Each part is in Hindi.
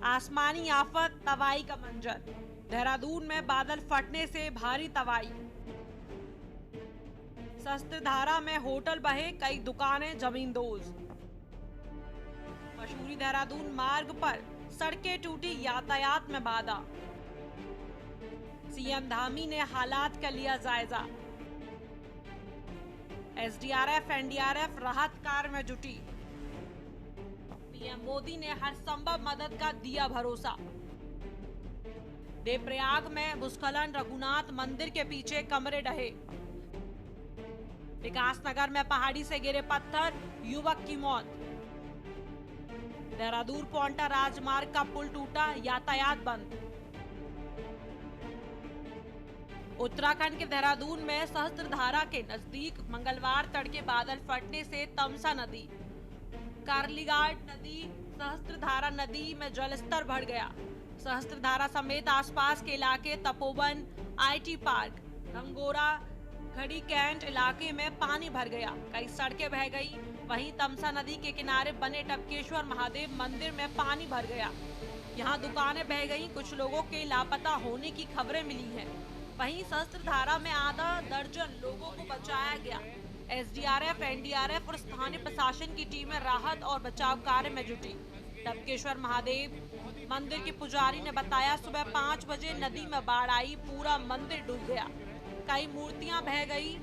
आसमानी आफत, तबाही का मंजर। देहरादून में बादल फटने से भारी तबाही। शस्त्रधारा में होटल बहे, कई दुकानें जमींदोज। मशहूरी देहरादून मार्ग पर सड़कें टूटी, यातायात में बाधा। सीएम धामी ने हालात का लिया जायजा। एसडीआरएफ एनडीआरएफ राहत कार्य में जुटी। पीएम मोदी ने हर संभव मदद का दिया भरोसा। देवप्रयाग में भूस्खलन, रघुनाथ मंदिर के पीछे कमरे ढहे। विकासनगर में पहाड़ी से गिरे पत्थर, युवक की मौत। देहरादून पोंटा राजमार्ग का पुल टूटा, यातायात बंद। उत्तराखंड के देहरादून में सहस्त्रधारा के नजदीक मंगलवार तड़के बादल फटने से तमसा नदी, कारलीघाट नदी, सहस्त्रधारा नदी में जलस्तर बढ़ गया। सहस्त्रधारा समेत आसपास के इलाके तपोवन, आईटी पार्क, गंगोरा, खड़ी कैंट इलाके में पानी भर गया। कई सड़कें बह गई। वहीं तमसा नदी के किनारे बने टपकेश्वर महादेव मंदिर में पानी भर गया। यहां दुकानें बह गई। कुछ लोगों के लापता होने की खबरें मिली हैं। वहीं सहस्त्रधारा में आधा दर्जन लोगों को बचाया गया। एसडीआरएफ, एनडीआरएफ और स्थानीय प्रशासन की टीमें राहत और बचाव कार्य में जुटी। टपकेश्वर महादेव मंदिर के पुजारी ने बताया, सुबह 5 बजे नदी में बाढ़ आई, पूरा मंदिर डूब गया, कई मूर्तियां बह गई।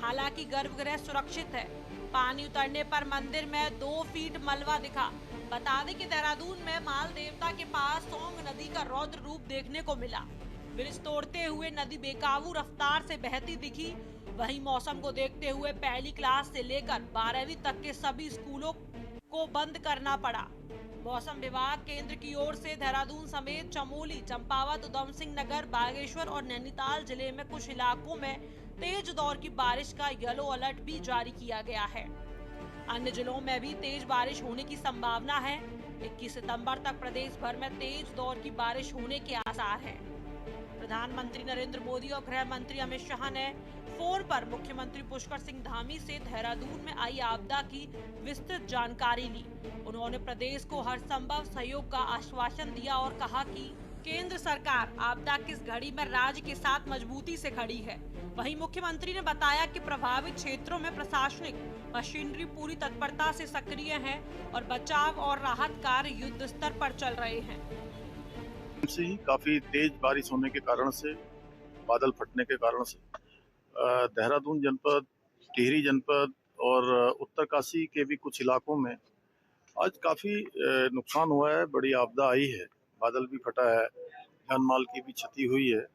हालांकि गर्भगृह सुरक्षित है। पानी उतरने पर मंदिर में 2 फीट मलबा दिखा। बता दें कि देहरादून में माल देवता के पास सोंग नदी का रौद्र रूप देखने को मिला। ब्रिज तोड़ते हुए नदी बेकाबू रफ्तार से बहती दिखी। वहीं मौसम को देखते हुए पहली क्लास से लेकर 12वीं तक के सभी स्कूलों को बंद करना पड़ा। मौसम विभाग केंद्र की ओर से देहरादून समेत चमोली, चंपावत, उधम सिंह नगर, बागेश्वर और नैनीताल जिले में कुछ इलाकों में तेज दौर की बारिश का येलो अलर्ट भी जारी किया गया है। अन्य जिलों में भी तेज बारिश होने की संभावना है। 21 सितंबर तक प्रदेश भर में तेज दौर की बारिश होने के आसार हैं। प्रधानमंत्री नरेंद्र मोदी और गृह मंत्री अमित शाह ने फोन पर मुख्यमंत्री पुष्कर सिंह धामी से देहरादून में आई आपदा की विस्तृत जानकारी ली। उन्होंने प्रदेश को हर संभव सहयोग का आश्वासन दिया और कहा कि केंद्र सरकार आपदा की इस घड़ी में राज्य के साथ मजबूती से खड़ी है। वहीं मुख्यमंत्री ने बताया कि प्रभावित क्षेत्रों में प्रशासनिक मशीनरी पूरी तत्परता से सक्रिय है और बचाव और राहत कार्य युद्ध स्तर पर चल रहे हैं। से ही काफी तेज बारिश होने के कारण से, बादल फटने के कारण से देहरादून जनपद, टिहरी जनपद और उत्तरकाशी के भी कुछ इलाकों में आज काफी नुकसान हुआ है। बड़ी आपदा आई है, बादल भी फटा है, जान माल की भी क्षति हुई है।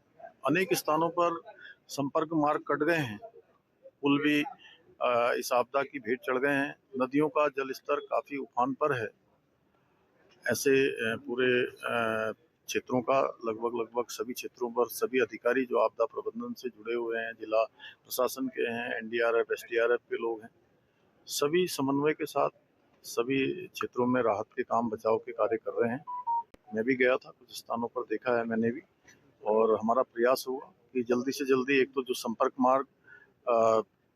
अनेक स्थानों पर संपर्क मार्ग कट गए हैं, पुल भी इस आपदा की भेंट चढ़ गए हैं। नदियों का जलस्तर काफी उफान पर है। ऐसे पूरे क्षेत्रों का लगभग सभी क्षेत्रों पर सभी अधिकारी जो आपदा प्रबंधन से जुड़े हुए हैं, जिला प्रशासन के हैं, एनडीआरएफ, एसडीआरएफ के लोग हैं, सभी समन्वय के साथ सभी क्षेत्रों में राहत के काम, बचाव के कार्य कर रहे हैं। मैं भी गया था, कुछ स्थानों पर देखा है मैंने भी, और हमारा प्रयास होगा कि जल्दी से जल्दी एक तो जो संपर्क मार्ग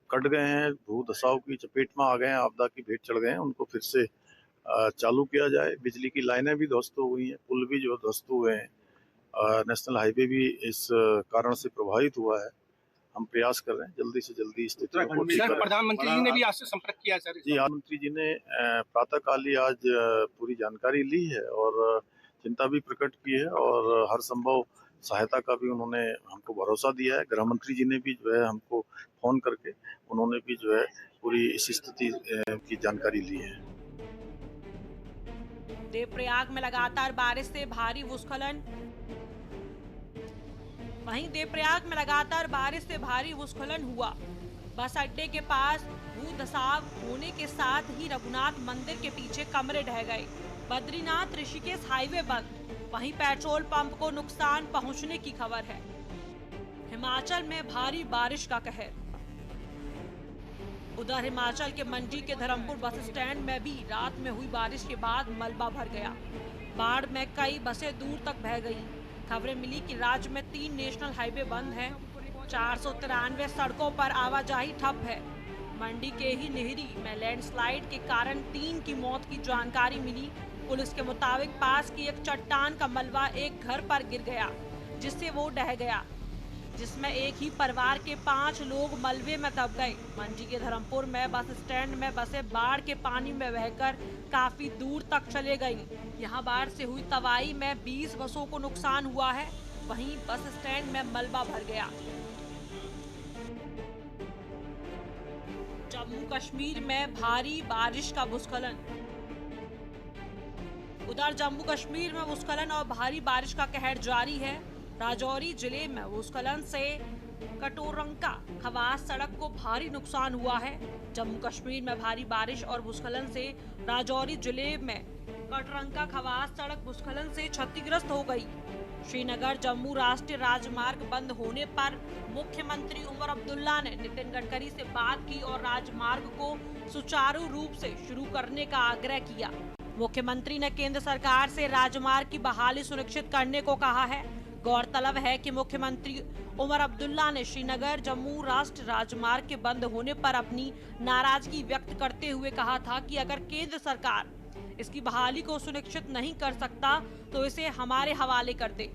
कट गए हैं, भू धसाव की चपेट में आ गए हैं, आपदा की भेंट चढ़ गए हैं, उनको फिर से चालू किया जाए। बिजली की लाइनें भी ध्वस्त हो गई हैं, पुल भी जो ध्वस्त हुए हैं, नेशनल हाईवे भी इस कारण से प्रभावित हुआ है। हम प्रयास कर रहे हैं जल्दी से जल्दी स्थिति को ठीक करें। प्रधानमंत्री जी ने भी आपसे संपर्क किया सर? जी, प्रधानमंत्री जी ने प्रातःकाल ही आज पूरी जानकारी ली है और चिंता भी प्रकट की है और हर संभव सहायता का भी उन्होंने हमको भरोसा दिया है। गृह मंत्री जी ने भी जो है हमको फोन करके उन्होंने भी जो है पूरी इस स्थिति की जानकारी ली है। देवप्रयाग में लगातार बारिश से भारी भूस्खलन। वहीं देवप्रयाग में लगातार बारिश से भारी भूस्खलन हुआ। बस अड्डे के पास भूधसाव होने के साथ ही रघुनाथ मंदिर के पीछे कमरे ढह गए। बद्रीनाथ ऋषिकेश हाईवे बंद। वहीं पेट्रोल पंप को नुकसान पहुंचने की खबर है। हिमाचल में भारी बारिश का कहर। उधर हिमाचल के मंडी के धर्मपुर बस स्टैंड में भी रात में हुई बारिश के बाद मलबा भर गया। बाढ़ में कई बसें दूर तक बह गई। खबरें मिली कि राज्य में 3 नेशनल हाईवे बंद हैं। 493 सड़कों पर आवाजाही ठप है। मंडी के ही निहरी में लैंडस्लाइड के कारण 3 की मौत की जानकारी मिली। पुलिस के मुताबिक पास की एक चट्टान का मलबा एक घर पर गिर गया, जिससे वो ढह गया, जिसमें एक ही परिवार के 5 लोग मलबे में दब गए। मंडी के धर्मपुर में बस स्टैंड में बसें बाढ़ के पानी में बहकर काफी दूर तक चले गईं। यहां बाढ़ से हुई तबाही में 20 बसों को नुकसान हुआ है, वहीं बस स्टैंड में मलबा भर गया। जम्मू कश्मीर में भारी बारिश का भूस्खलन। उधर जम्मू कश्मीर में भूस्खलन और भारी बारिश का कहर जारी है। राजौरी जिले में भूस्खलन से कटोरंका खवास सड़क को भारी नुकसान हुआ है। जम्मू कश्मीर में भारी बारिश और भूस्खलन से राजौरी जिले में कटोरंका खवास सड़क भूस्खलन से क्षतिग्रस्त हो गई। श्रीनगर जम्मू राष्ट्रीय राजमार्ग बंद होने पर मुख्यमंत्री उमर अब्दुल्ला ने नितिन गडकरी से बात की और राजमार्ग को सुचारू रूप से शुरू करने का आग्रह किया। मुख्यमंत्री ने केंद्र सरकार से राजमार्ग की बहाली सुनिश्चित करने को कहा है। गौरतलब है कि मुख्यमंत्री उमर अब्दुल्ला ने श्रीनगर जम्मू राष्ट्रीय राजमार्ग के बंद होने पर अपनी नाराजगी व्यक्त करते हुए कहा था कि अगर केंद्र सरकार इसकी बहाली को सुनिश्चित नहीं कर सकता तो इसे हमारे हवाले कर दे।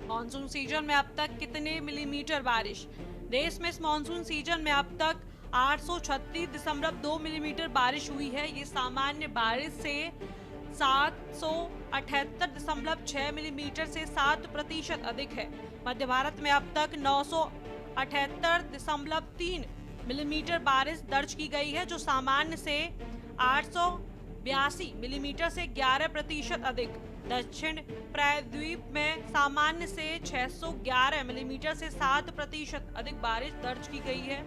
मानसून सीजन में अब तक कितने मिलीमीटर बारिश? देश में इस मानसून सीजन में अब तक 836.2 मिलीमीटर बारिश हुई है। ये सामान्य बारिश से 778.6 मिलीमीटर से 7% अधिक है। मध्य भारत में अब तक 978.3 मिलीमीटर बारिश दर्ज की गई है, जो सामान्य से 882 मिलीमीटर से 11% अधिक। दक्षिण प्रायद्वीप में सामान्य से 611 मिलीमीटर से 7% अधिक बारिश दर्ज की गई है।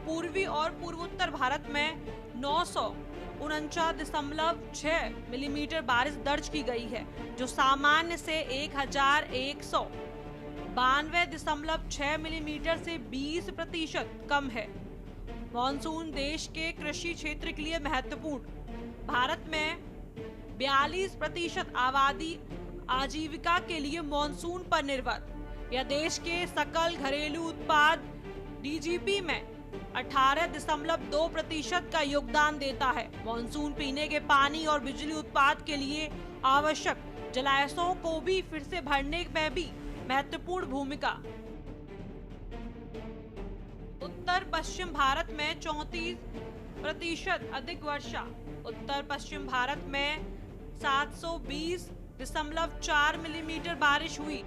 पूर्वी और पूर्वोत्तर भारत में 949.6 मिलीमीटर बारिश दर्ज की गई है, जो सामान्य से 1192.6 मिलीमीटर से 20% कम है। मॉनसून देश के कृषि क्षेत्र के लिए महत्वपूर्ण। भारत में 42% आबादी आजीविका के लिए मॉनसून पर निर्भर। यह देश के सकल घरेलू उत्पाद डीजीपी में 18.2% का योगदान देता है। मॉनसून पीने के पानी और बिजली उत्पाद के लिए आवश्यक जलाशयों को भी फिर से भरने में भी महत्वपूर्ण भूमिका। उत्तर पश्चिम भारत में 34% अधिक वर्षा। उत्तर पश्चिम भारत में 720.4 मिलीमीटर बारिश हुई,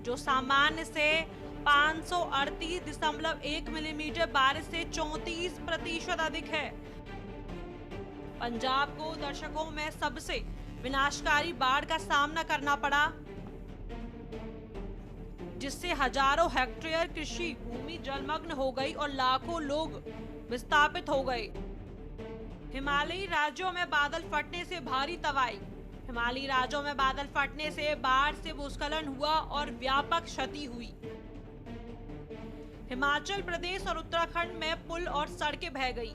जो सामान्य से 538.1 मिलीमीटर बारिश से 34% अधिक है। पंजाब को दशकों में सबसे विनाशकारी बाढ़ का सामना करना पड़ा, जिससे हजारों हेक्टेयर कृषि भूमि जलमग्न हो गई और लाखों लोग विस्थापित हो गए। हिमालयी राज्यों में बादल फटने से भारी तबाही। हिमालयी राज्यों में बादल फटने से बाढ़ से भूस्खलन हुआ और व्यापक क्षति हुई। हिमाचल प्रदेश और उत्तराखंड में पुल और सड़कें बह गई।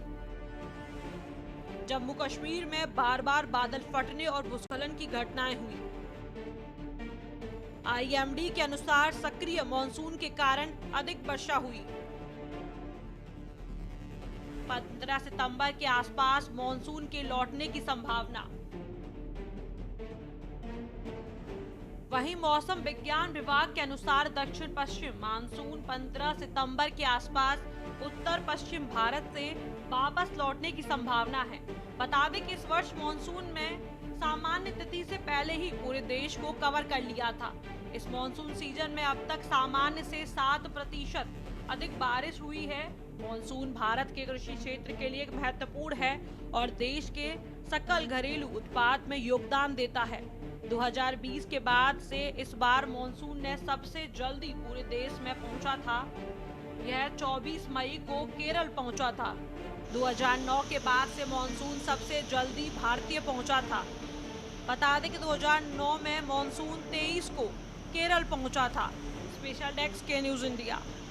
जम्मू कश्मीर में बार बार बादल फटने और भूस्खलन की घटनाएं हुई। आईएमडी के अनुसार सक्रिय मानसून के कारण अधिक वर्षा हुई। 15 सितंबर के आसपास मानसून के लौटने की संभावना। वहीं मौसम विज्ञान विभाग के अनुसार दक्षिण पश्चिम मानसून 15 सितंबर के आसपास उत्तर पश्चिम भारत से वापस लौटने की संभावना है। बता दें कि इस वर्ष मानसून में सामान्य तिथि से पहले ही पूरे देश को कवर कर लिया था। इस मानसून सीजन में अब तक सामान्य से 7% अधिक बारिश हुई है। मानसून भारत के कृषि क्षेत्र के लिए महत्वपूर्ण है और देश के सकल घरेलू उत्पाद में योगदान देता है। 2020 के बाद से इस बार मानसून ने सबसे जल्दी पूरे देश में पहुंचा था। यह 24 मई को केरल पहुंचा था। 2009 के बाद से मानसून सबसे जल्दी भारतीय पहुंचा था। बता दें कि 2009 में मानसून 23 को केरल पहुंचा था। स्पेशल डेस्क के न्यूज़ इंडिया।